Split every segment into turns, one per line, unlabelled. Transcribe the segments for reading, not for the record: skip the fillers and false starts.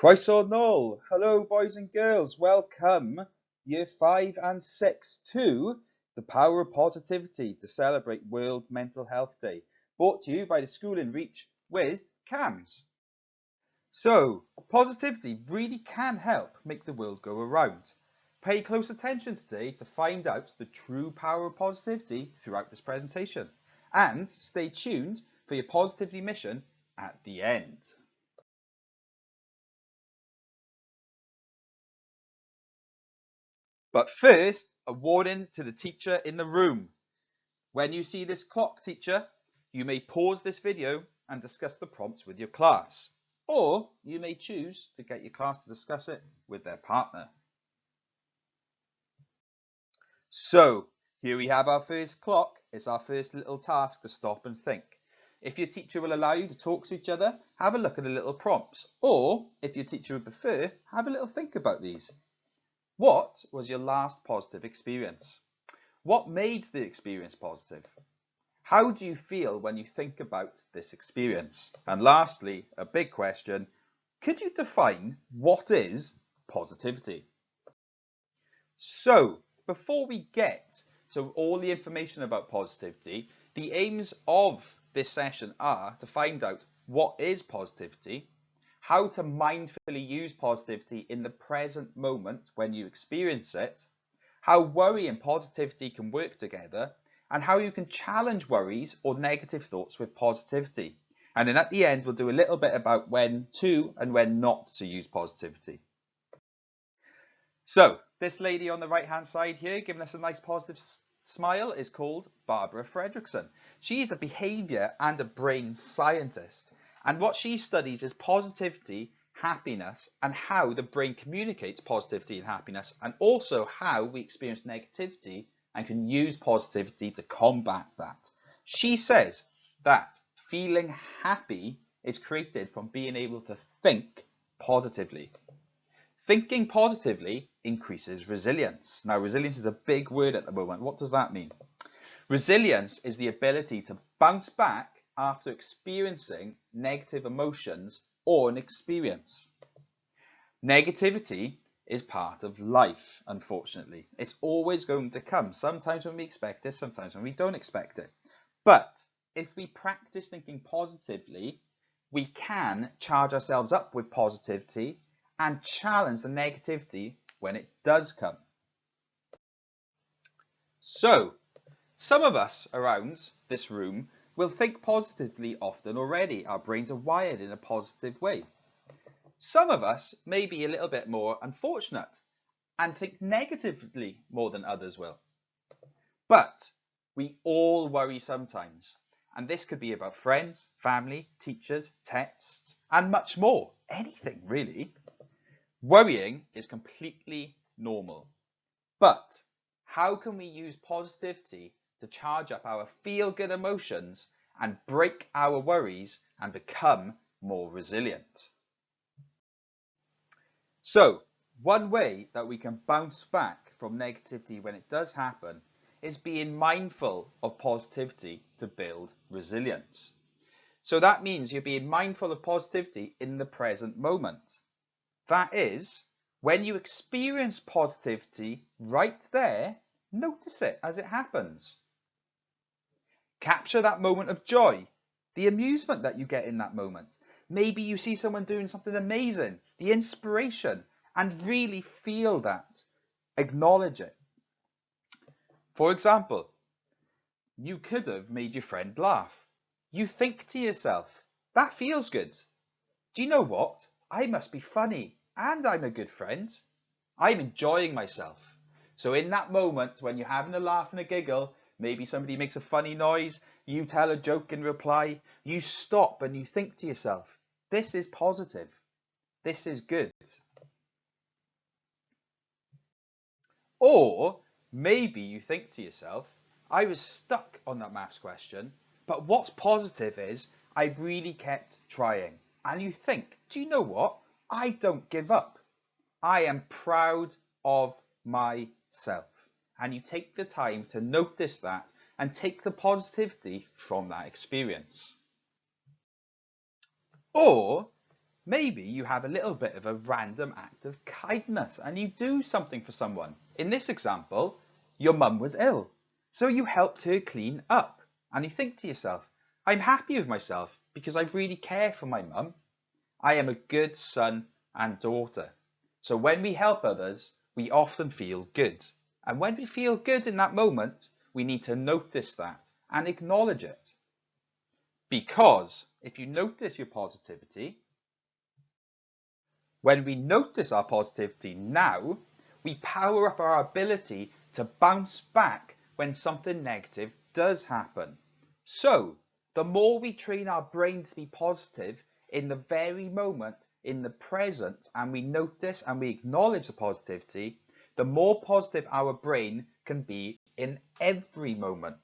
Croeso nôl. Hello, boys and girls. Welcome, Year 5 and 6, to the Power of Positivity to celebrate World Mental Health Day, brought to you by the School in Reach with CAMS. So, positivity really can help make the world go around. Pay close attention today to find out the true power of positivity throughout this presentation. And stay tuned for your positivity mission at the end. But first, a warning to the teacher in the room. When you see this clock, teacher, you may pause this video and discuss the prompts with your class, or you may choose to get your class to discuss it with their partner. So, here we have our first clock. It's our first little task to stop and think. If your teacher will allow you to talk to each other, have a look at the little prompts, or if your teacher would prefer, have a little think about these. What was your last positive experience? What made the experience positive? How do you feel when you think about this experience? And lastly, a big question, could you define what is positivity? So, before we get to all the information about positivity, the aims of this session are to find out what is positivity, how to mindfully use positivity in the present moment when you experience it, how worry and positivity can work together, and how you can challenge worries or negative thoughts with positivity. And then at the end, we'll do a little bit about when to and when not to use positivity. So this lady on the right hand side here, giving us a nice positive smile, is called Barbara Fredrickson. She is a behavior and a brain scientist. And what she studies is positivity, happiness, and how the brain communicates positivity and happiness, and also how we experience negativity and can use positivity to combat that. She says that feeling happy is created from being able to think positively. Thinking positively increases resilience. Now, resilience is a big word at the moment. What does that mean? Resilience is the ability to bounce back after experiencing negative emotions or an experience. Negativity is part of life, unfortunately. It's always going to come, sometimes when we expect it, sometimes when we don't expect it. But if we practice thinking positively, we can charge ourselves up with positivity and challenge the negativity when it does come. So, some of us around this room will think positively often already. Our brains are wired in a positive way. Some of us may be a little bit more unfortunate and think negatively more than others will. But we all worry sometimes. And this could be about friends, family, teachers, texts, and much more. Anything really. Worrying is completely normal. But how can we use positivity to charge up our feel-good emotions and break our worries and become more resilient? So, one way that we can bounce back from negativity when it does happen is being mindful of positivity to build resilience. So that means you're being mindful of positivity in the present moment. That is, when you experience positivity right there, notice it as it happens. Capture that moment of joy, the amusement that you get in that moment. Maybe you see someone doing something amazing, the inspiration, and really feel that. Acknowledge it. For example, you could have made your friend laugh. You think to yourself, that feels good. Do you know what? I must be funny and I'm a good friend. I'm enjoying myself. So in that moment when you're having a laugh and a giggle, maybe somebody makes a funny noise, you tell a joke in reply, you stop and you think to yourself, this is positive. This is good. Or maybe you think to yourself, I was stuck on that maths question, but what's positive is I really kept trying. And you think, do you know what? I don't give up. I am proud of myself. And you take the time to notice that and take the positivity from that experience. Or Maybe you have a little bit of a random act of kindness and you do something for someone. In this example, your mum was ill, so you helped her clean up. And you think to yourself, I'm happy with myself because I really care for my mum. I am a good son and daughter. So when we help others, we often feel good. And when we feel good in that moment, we need to notice that and acknowledge it. Because if you notice your positivity, when we notice our positivity now, we power up our ability to bounce back when something negative does happen. So the more we train our brain to be positive in the very moment, in the present, and we notice and we acknowledge the positivity, the more positive our brain can be in every moment.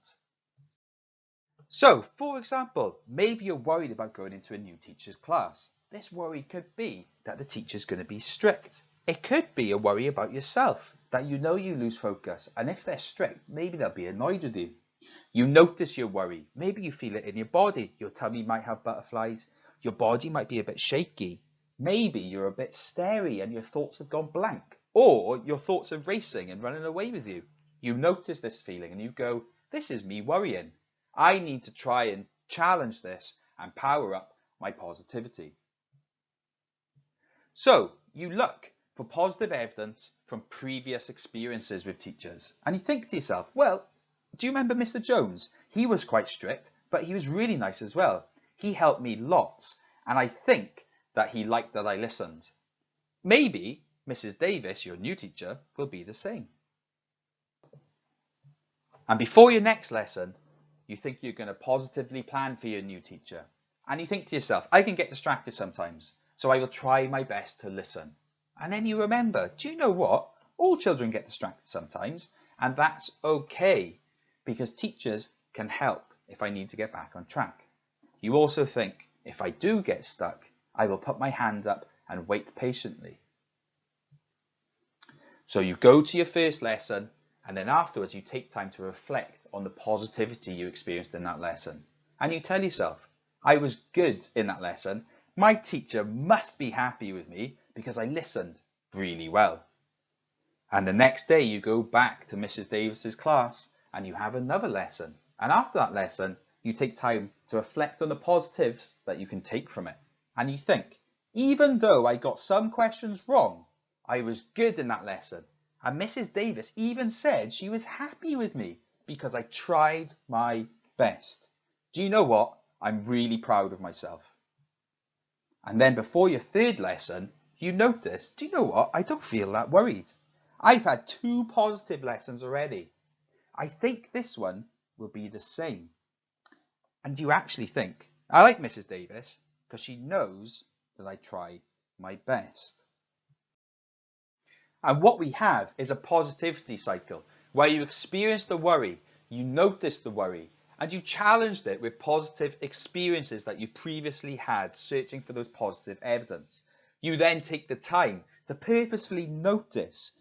So, for example, maybe you're worried about going into a new teacher's class. This worry could be that the teacher's going to be strict. It could be a worry about yourself, that you know you lose focus, and if they're strict, maybe they'll be annoyed with you. You notice your worry. Maybe you feel it in your body. Your tummy might have butterflies. Your body might be a bit shaky. Maybe you're a bit starey and your thoughts have gone blank. Or your thoughts are racing and running away with you. You notice this feeling and you go, this is me worrying. I need to try and challenge this and power up my positivity. So you look for positive evidence from previous experiences with teachers. And you think to yourself, well, do you remember Mr. Jones? He was quite strict, but he was really nice as well. He helped me lots, and I think that he liked that I listened. Maybe Mrs. Davis, your new teacher, will be the same. And before your next lesson, you think you're going to positively plan for your new teacher. And you think to yourself, I can get distracted sometimes, so I will try my best to listen. And then you remember, do you know what? All children get distracted sometimes, and that's okay, because teachers can help if I need to get back on track. You also think, if I do get stuck, I will put my hand up and wait patiently. So you go to your first lesson, and then afterwards you take time to reflect on the positivity you experienced in that lesson. And you tell yourself, I was good in that lesson. My teacher must be happy with me because I listened really well. And the next day you go back to Mrs. Davis's class and you have another lesson. And after that lesson, you take time to reflect on the positives that you can take from it. And you think, even though I got some questions wrong, I was good in that lesson. And Mrs. Davis even said she was happy with me because I tried my best. Do you know what? I'm really proud of myself. And then before your third lesson, you notice, do you know what? I don't feel that worried. I've had 2 positive lessons already. I think this one will be the same. And you actually think, I like Mrs. Davis because she knows that I try my best. And what we have is a positivity cycle where you experience the worry, you notice the worry, and you challenged it with positive experiences that you previously had, searching for those positive evidence. You then take the time to purposefully notice,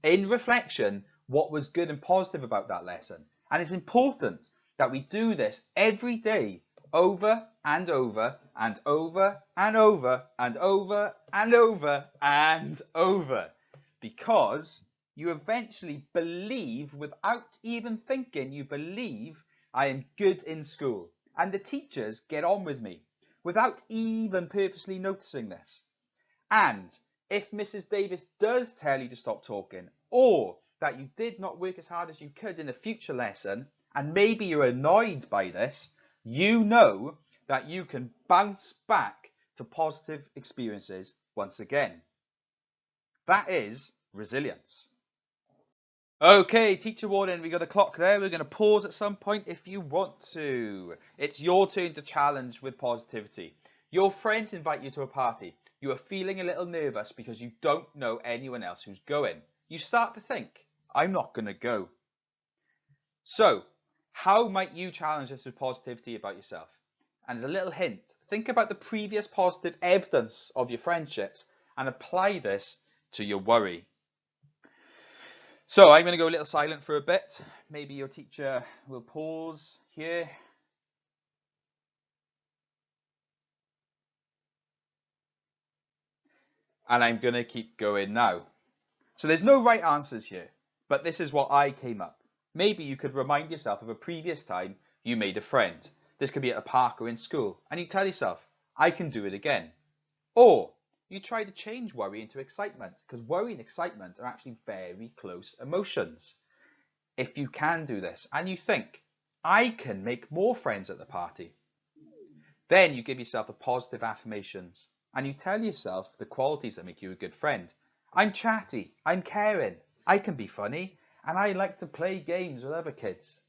in reflection, what was good and positive about that lesson. And it's important that we do this every day, over and over and over and over and over and over and over. Because you eventually believe, without even thinking, you believe I am good in school. And the teachers get on with me without even purposely noticing this. And if Mrs. Davis does tell you to stop talking, or that you did not work as hard as you could in a future lesson, and maybe you're annoyed by this, you know that you can bounce back to positive experiences once again. That is resilience. Okay, Teacher Warden, we got a clock there. We're going to pause at some point if you want to. It's your turn to challenge with positivity. Your friends invite you to a party. You are feeling a little nervous because you don't know anyone else who's going. You start to think, I'm not going to go. So, how might you challenge this with positivity about yourself? And as a little hint, think about the previous positive evidence of your friendships and apply this to your worry. So I'm going to go a little silent for a bit. Maybe your teacher will pause here. And I'm going to keep going now. So there's no right answers here, but this is what I came up. Maybe you could remind yourself of a previous time you made a friend. This could be at a park or in school, and you tell yourself, I can do it again. Or you try to change worry into excitement, because worry and excitement are actually very close emotions. If you can do this and you think, I can make more friends at the party, then you give yourself the positive affirmations and you tell yourself the qualities that make you a good friend. I'm chatty, I'm caring, I can be funny, and I like to play games with other kids.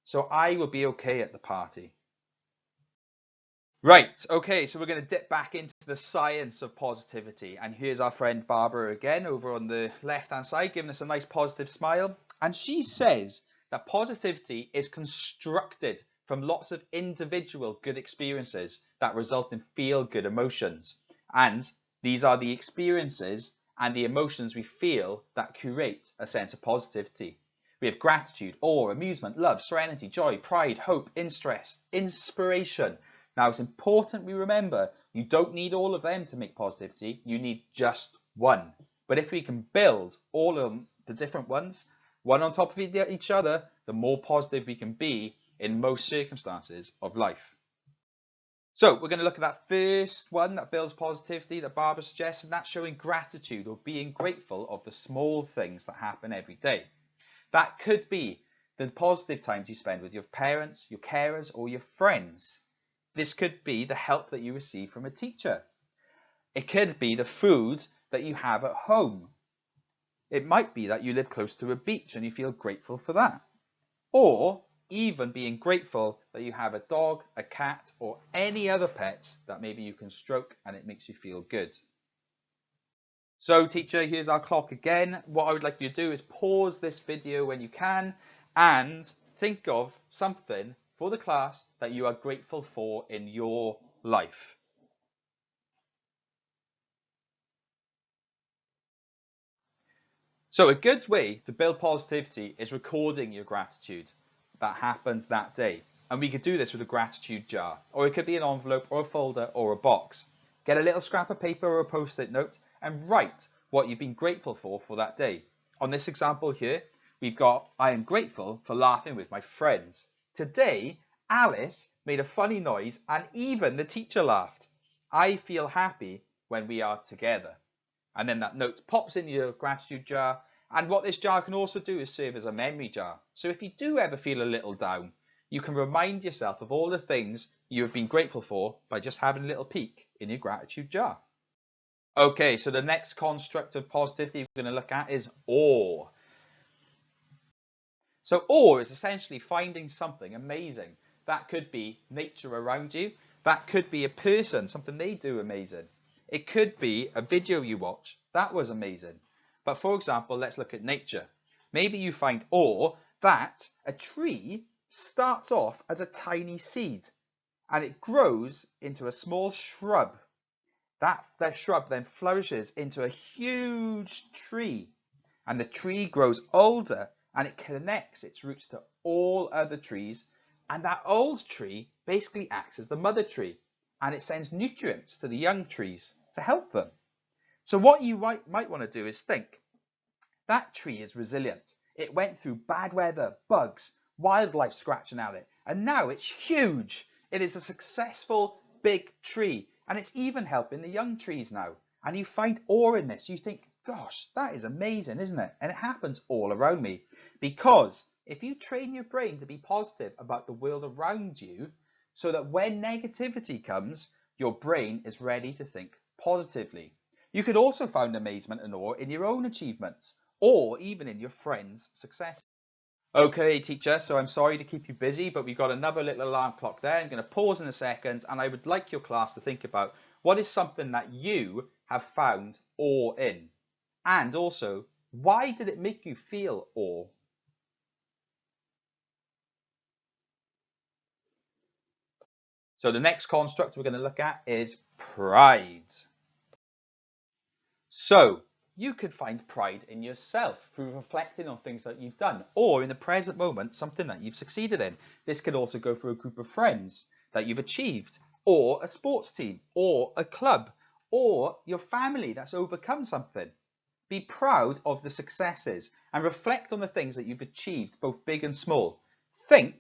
So I will be okay at the party. Right, okay, so we're going to dip back into the science of positivity. And here's our friend Barbara again over on the left-hand side, giving us a nice positive smile. And she says that positivity is constructed from lots of individual good experiences that result in feel-good emotions. And these are the experiences and the emotions we feel that create a sense of positivity. We have gratitude, awe, amusement, love, serenity, joy, pride, hope, interest, inspiration. Now, it's important we remember you don't need all of them to make positivity. You need just one. But if we can build all of the different ones, one on top of each other, the more positive we can be in most circumstances of life. So we're going to look at that first one that builds positivity that Barbara suggests, and that's showing gratitude or being grateful of the small things that happen every day. That could be the positive times you spend with your parents, your carers, or your friends. This could be the help that you receive from a teacher. It could be the food that you have at home. It might be that you live close to a beach and you feel grateful for that. Or even being grateful that you have a dog, a cat, or any other pets that maybe you can stroke and it makes you feel good. So teacher, here's our clock again. What I would like you to do is pause this video when you can and think of something for the class that you are grateful for in your life. So a good way to build positivity is recording your gratitude that happened that day. And we could do this with a gratitude jar, or it could be an envelope or a folder or a box. Get a little scrap of paper or a post-it note and write what you've been grateful for that day. On this example here, we've got, I am grateful for laughing with my friends. Today, Alice made a funny noise and even the teacher laughed. I feel happy when we are together. And then that note pops in your gratitude jar. And what this jar can also do is serve as a memory jar. So if you do ever feel a little down, you can remind yourself of all the things you have been grateful for by just having a little peek in your gratitude jar. Okay, so the next construct of positivity we're going to look at is awe. So awe is essentially finding something amazing. That could be nature around you. That could be a person, something they do amazing. It could be a video you watch. That was amazing. But for example, let's look at nature. Maybe you find awe that a tree starts off as a tiny seed and it grows into a small shrub. That shrub then flourishes into a huge tree, and the tree grows older and it connects its roots to all other trees, and that old tree basically acts as the mother tree and it sends nutrients to the young trees to help them. So what you might want to do is think, that tree is resilient. It went through bad weather, bugs, wildlife scratching at it, and now it's huge. It is a successful big tree, and it's even helping the young trees now. And you find awe in this. You think, gosh, that is amazing, isn't it? And it happens all around me. Because if you train your brain to be positive about the world around you, so that when negativity comes, your brain is ready to think positively. You could also find amazement and awe in your own achievements, or even in your friends' success. Okay, teacher, so I'm sorry to keep you busy, but we've got another little alarm clock there. I'm going to pause in a second, and I would like your class to think about what is something that you have found awe in. And also, why did it make you feel awe? So the next construct we're going to look at is pride. So you could find pride in yourself through reflecting on things that you've done, or in the present moment, something that you've succeeded in. This could also go for a group of friends that you've achieved, or a sports team, or a club, or your family that's overcome something. Be proud of the successes and reflect on the things that you've achieved, both big and small. Think,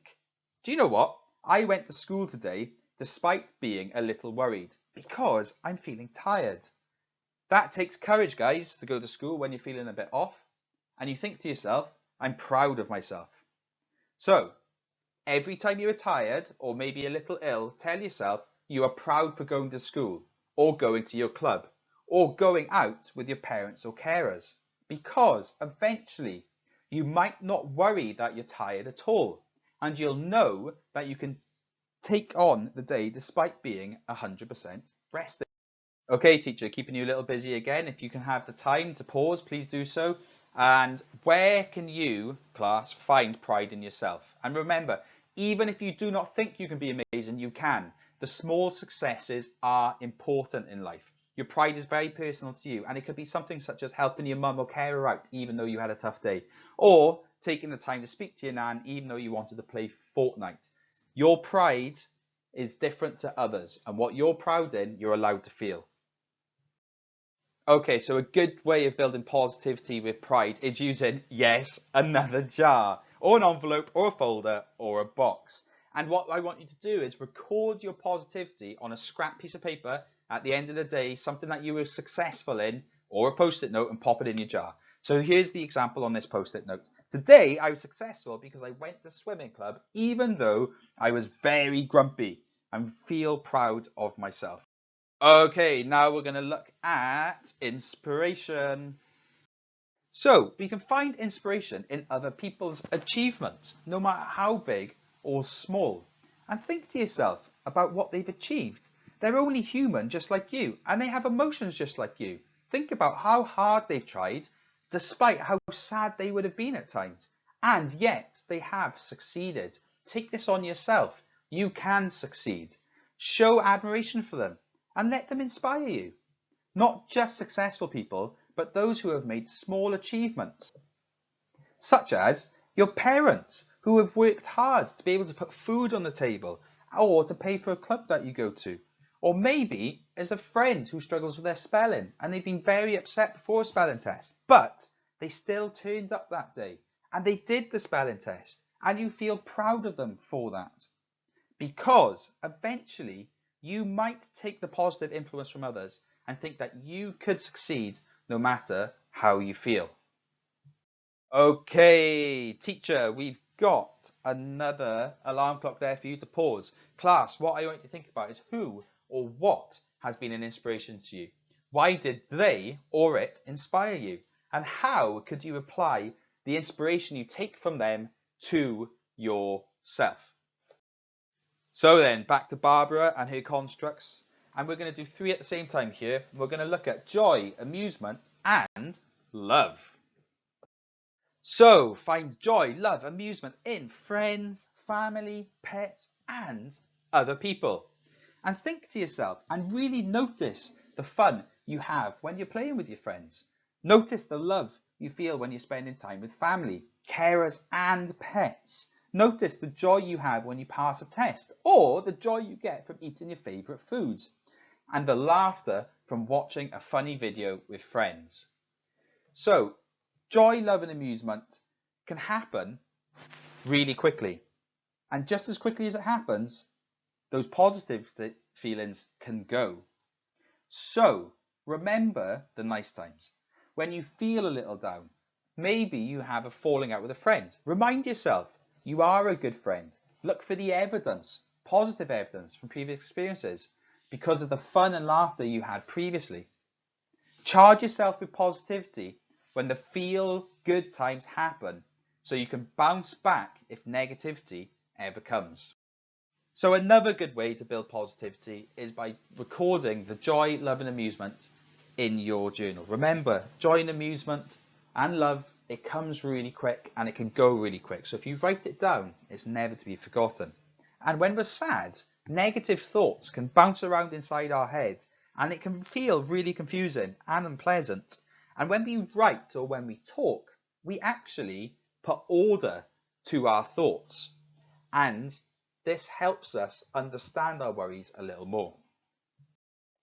do you know what? I went to school today despite being a little worried because I'm feeling tired. That takes courage, guys, to go to school when you're feeling a bit off. And you think to yourself, I'm proud of myself. So, every time you're tired or maybe a little ill, tell yourself you are proud for going to school or going to your club or going out with your parents or carers. Because eventually you might not worry that you're tired at all. And you'll know that you can take on the day despite being 100% rested. Okay, teacher, keeping you a little busy again. If you can have the time to pause, please do so. And where can you, class, find pride in yourself? And remember, even if you do not think you can be amazing, you can. The small successes are important in life. Your pride is very personal to you, and it could be something such as helping your mum or carer out even though you had a tough day, or taking the time to speak to your nan even though you wanted to play Fortnite. Your pride is different to others, and what you're proud in, you're allowed to feel. Okay, so a good way of building positivity with pride is using, yes, another jar, or an envelope, or a folder, or a box. And what I want you to do is record your positivity on a scrap piece of paper at the end of the day, something that you were successful in, or a post-it note, and pop it in your jar. So here's the example on this post-it note. Today, I was successful because I went to swimming club, even though I was very grumpy, and feel proud of myself. Okay, now we're going to look at inspiration. So we can find inspiration in other people's achievements, no matter how big or small. And think to yourself about what they've achieved. They're only human just like you, and they have emotions just like you. Think about how hard they've tried, despite how sad they would have been at times. And yet they have succeeded. Take this on yourself. You can succeed. Show admiration for them and let them inspire you. Not just successful people, but those who have made small achievements, such as your parents who have worked hard to be able to put food on the table or to pay for a club that you go to. Or maybe as a friend who struggles with their spelling and they've been very upset before a spelling test, but they still turned up that day and they did the spelling test and you feel proud of them for that. Because eventually you might take the positive influence from others and think that you could succeed no matter how you feel. Okay, teacher, we've got another alarm clock there for you to pause. Class, what I want you to think about is who or what has been an inspiration to you? Why did they or it inspire you? And how could you apply the inspiration you take from them to yourself? So then, back to Barbara and her constructs, and we're going to do 3 at the same time here. We're going to look at joy, amusement, and love. So, find joy, love, amusement in friends, family, pets, and other people. And think to yourself and really notice the fun you have when you're playing with your friends. Notice the love you feel when you're spending time with family, carers, and pets. Notice the joy you have when you pass a test, or the joy you get from eating your favourite foods, and the laughter from watching a funny video with friends. So, joy, love, and amusement can happen really quickly. And just as quickly as it happens, those positive feelings can go. So, remember the nice times. When you feel a little down, maybe you have a falling out with a friend. Remind yourself, you are a good friend. Look for the evidence, positive evidence from previous experiences because of the fun and laughter you had previously. Charge yourself with positivity when the feel good times happen so you can bounce back if negativity ever comes. So another good way to build positivity is by recording the joy, love and amusement in your journal. Remember, joy and amusement and love, it comes really quick and it can go really quick. So if you write it down, it's never to be forgotten. And when we're sad, negative thoughts can bounce around inside our head and it can feel really confusing and unpleasant. And when we write or when we talk, we actually put order to our thoughts. And this helps us understand our worries a little more.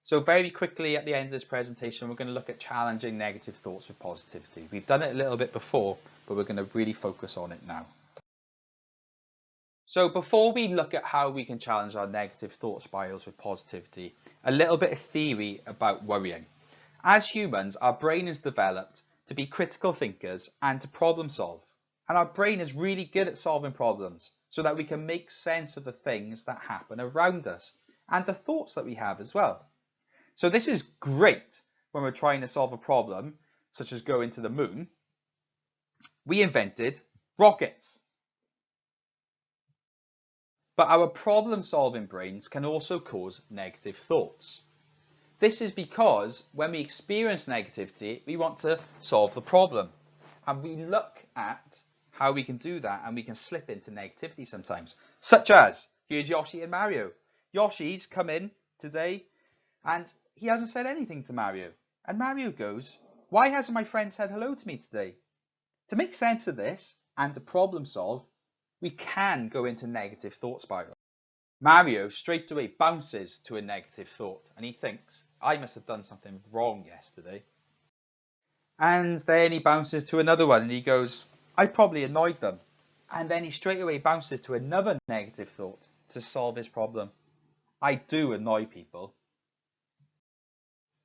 So very quickly at the end of this presentation, we're going to look at challenging negative thoughts with positivity. We've done it a little bit before, but we're going to really focus on it now. So before we look at how we can challenge our negative thought spirals with positivity, a little bit of theory about worrying. As humans, our brain is developed to be critical thinkers and to problem solve. And our brain is really good at solving problems so that we can make sense of the things that happen around us and the thoughts that we have as well. So this is great when we're trying to solve a problem, such as going to the moon. We invented rockets. But our problem-solving brains can also cause negative thoughts. This is because when we experience negativity, we want to solve the problem. And we look at how we can do that, and we can slip into negativity sometimes. Such as, here's Yoshi and Mario. Yoshi's come in today, and he hasn't said anything to Mario. And Mario goes, why hasn't my friend said hello to me today? To make sense of this, and to problem solve, we can go into negative thought spiral. Mario straight away bounces to a negative thought and he thinks, I must have done something wrong yesterday. And then he bounces to another one and he goes, I probably annoyed them. And then he straight away bounces to another negative thought to solve his problem. I do annoy people.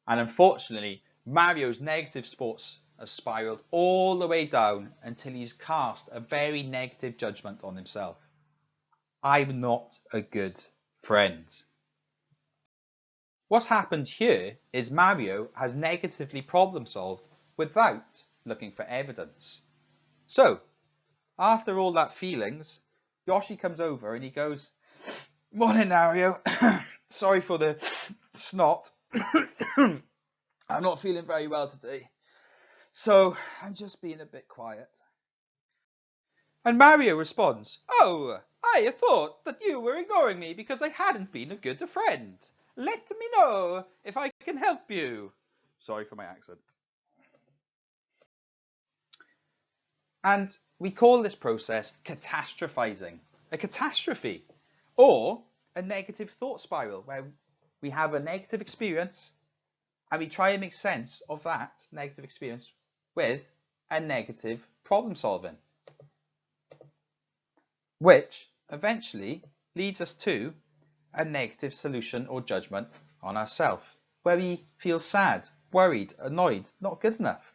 And unfortunately, Mario's negative thoughts have spiraled all the way down until he's cast a very negative judgment on himself. I'm not a good friend. What's happened here is Mario has negatively problem solved without looking for evidence. So, after all that feelings, Yoshi comes over and he goes, morning Mario, sorry for the snot. I'm not feeling very well today, so I'm just being a bit quiet. And Mario responds, oh, I thought that you were ignoring me because I hadn't been a good friend. Let me know if I can help you. Sorry for my accent. And we call this process catastrophizing, a catastrophe, or a negative thought spiral where we have a negative experience and we try and make sense of that negative experience with a negative problem solving, which eventually leads us to a negative solution or judgment on ourselves, where we feel sad, worried, annoyed, not good enough.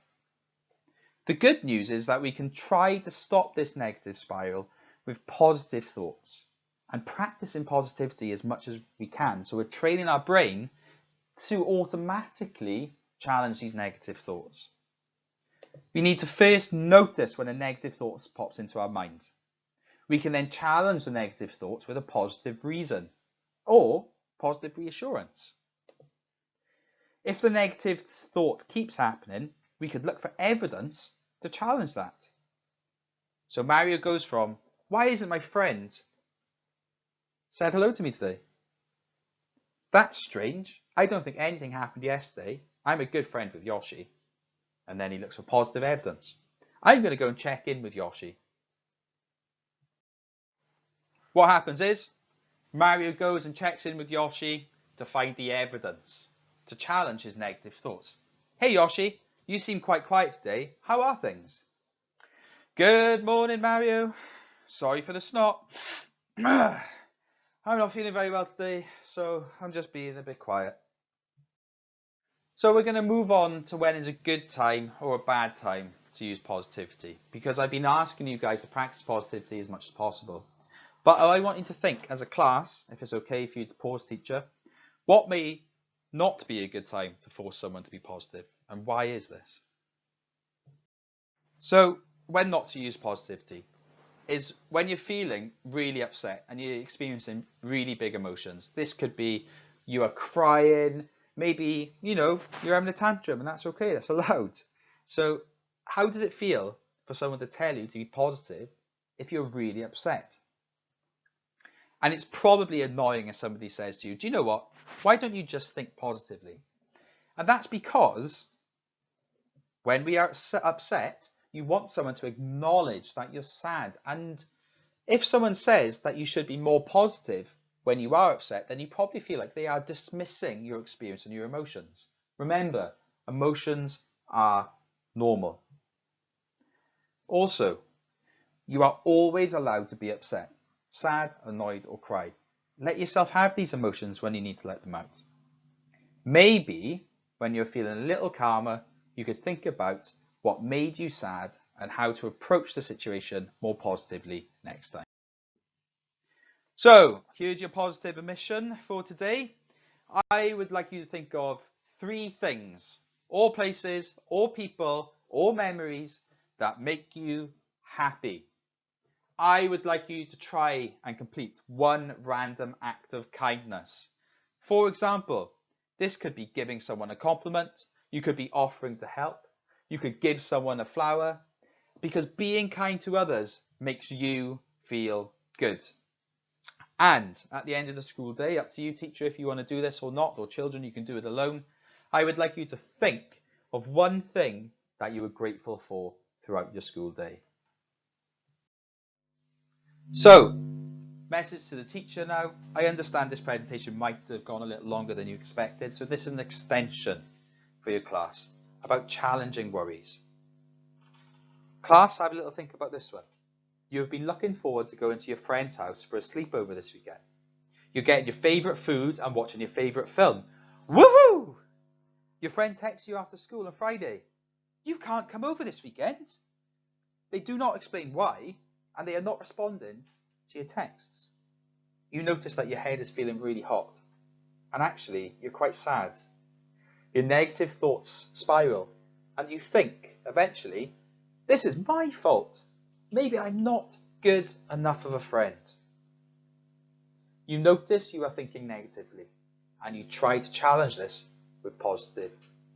The good news is that we can try to stop this negative spiral with positive thoughts and practicing positivity as much as we can. So we're training our brain to automatically challenge these negative thoughts. We need to first notice when a negative thought pops into our mind. We can then challenge the negative thoughts with a positive reason or positive reassurance. If the negative thought keeps happening, we could look for evidence to challenge that. So Mario goes from, why isn't my friend said hello to me today? That's strange. I don't think anything happened yesterday. I'm a good friend with Yoshi. And then he looks for positive evidence. I'm going to go and check in with Yoshi. What happens is Mario goes and checks in with Yoshi to find the evidence to challenge his negative thoughts. Hey Yoshi, you seem quite quiet today. How are things? Good morning, Mario. Sorry for the snot. I'm not feeling very well today, so I'm just being a bit quiet. So we're going to move on to when is a good time or a bad time to use positivity, because I've been asking you guys to practice positivity as much as possible. But I want you to think as a class, if it's okay for you to pause, teacher, what may not be a good time to force someone to be positive, and why is this? So when not to use positivity is when you're feeling really upset and you're experiencing really big emotions. This could be you are crying, maybe, you're having a tantrum, and that's okay, that's allowed. So how does it feel for someone to tell you to be positive if you're really upset? And it's probably annoying if somebody says to you, do you know what? Why don't you just think positively? And that's because when we are upset, you want someone to acknowledge that you're sad. And if someone says that you should be more positive, when you are upset, then you probably feel like they are dismissing your experience and your emotions. Remember, emotions are normal. Also, you are always allowed to be upset, sad, annoyed, or cry. Let yourself have these emotions when you need to let them out. Maybe when you're feeling a little calmer, you could think about what made you sad and how to approach the situation more positively next time. So here's your positive omission for today. I would like you to think of 3 things, or places, or people, or memories that make you happy. I would like you to try and complete 1 random act of kindness. For example, this could be giving someone a compliment, you could be offering to help, you could give someone a flower, because being kind to others makes you feel good. And at the end of the school day, up to you, teacher, if you want to do this or not, or children, you can do it alone. I would like you to think of 1 thing that you were grateful for throughout your school day. So, message to the teacher now. I understand this presentation might have gone a little longer than you expected, so this is an extension for your class about challenging worries. Class, have a little think about this one. You have been looking forward to going to your friend's house for a sleepover this weekend. You're getting your favourite food and watching your favourite film. Woohoo! Your friend texts you after school on Friday. You can't come over this weekend. They do not explain why, and they are not responding to your texts. You notice that your head is feeling really hot, and actually you're quite sad. Your negative thoughts spiral, and you think, eventually, this is my fault. Maybe I'm not good enough of a friend. You notice you are thinking negatively, and you try to challenge this with positive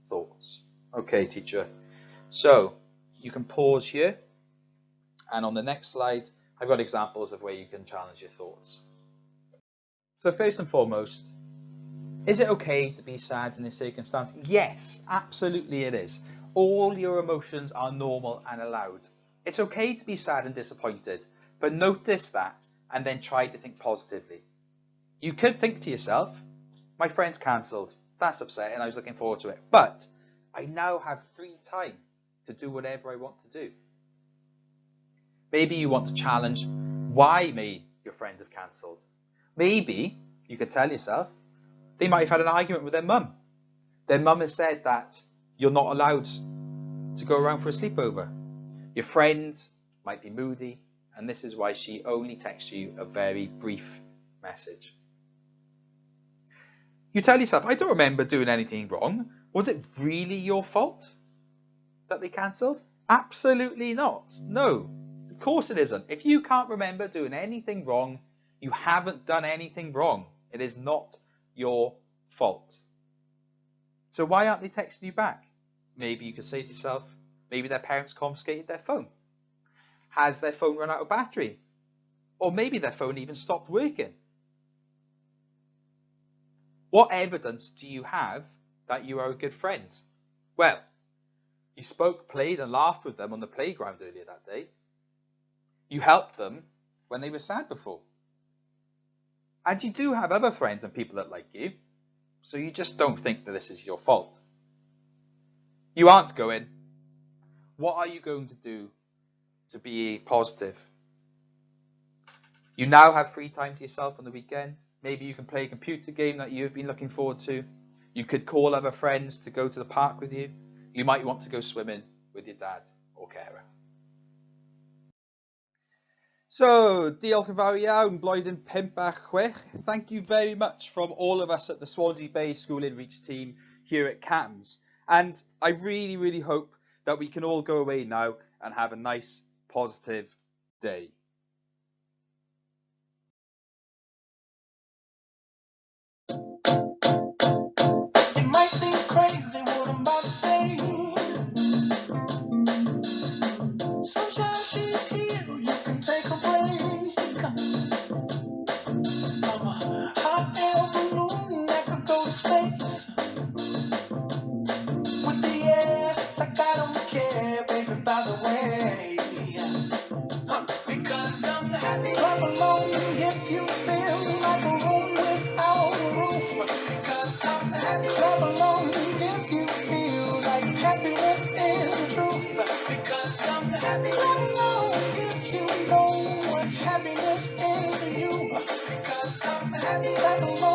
thoughts. Okay, teacher. So you can pause here, and on the next slide, I've got examples of where you can challenge your thoughts. So first and foremost, is it okay to be sad in this circumstance? Yes, absolutely it is. All your emotions are normal and allowed. It's okay to be sad and disappointed, but notice that and then try to think positively. You could think to yourself, my friend's cancelled. That's upsetting. I was looking forward to it. But I now have free time to do whatever I want to do. Maybe you want to challenge why may your friend have cancelled. Maybe you could tell yourself they might have had an argument with their mum. Their mum has said that you're not allowed to go around for a sleepover. Your friend might be moody, and this is why she only texts you a very brief message. You tell yourself, I don't remember doing anything wrong. Was it really your fault that they cancelled? Absolutely not. No, of course it isn't. If you can't remember doing anything wrong, you haven't done anything wrong. It is not your fault. So why aren't they texting you back? Maybe you could say to yourself, maybe their parents confiscated their phone. Has their phone run out of battery? Or maybe their phone even stopped working. What evidence do you have that you are a good friend? Well, you spoke, played and laughed with them on the playground earlier that day. You helped them when they were sad before. And you do have other friends and people that like you, so you just don't think that this is your fault. You aren't going, what are you going to do to be positive? You now have free time to yourself on the weekend. Maybe you can play a computer game that you've been looking forward to. You could call other friends to go to the park with you. You might want to go swimming with your dad or carer. So, diolch yn fawr iawn, blwyddyn 5 a 6. Thank you very much from all of us at the Swansea Bay School in Reach team here at CAMS. And I really, really hope that we can all go away now and have a nice, positive day.
It might seem crazy what I'm about to say. Sunshine, she's here, you can take a break. I'm a hot air balloon that could go to space. With the air, like I don't care, baby, by the way. Because happy like a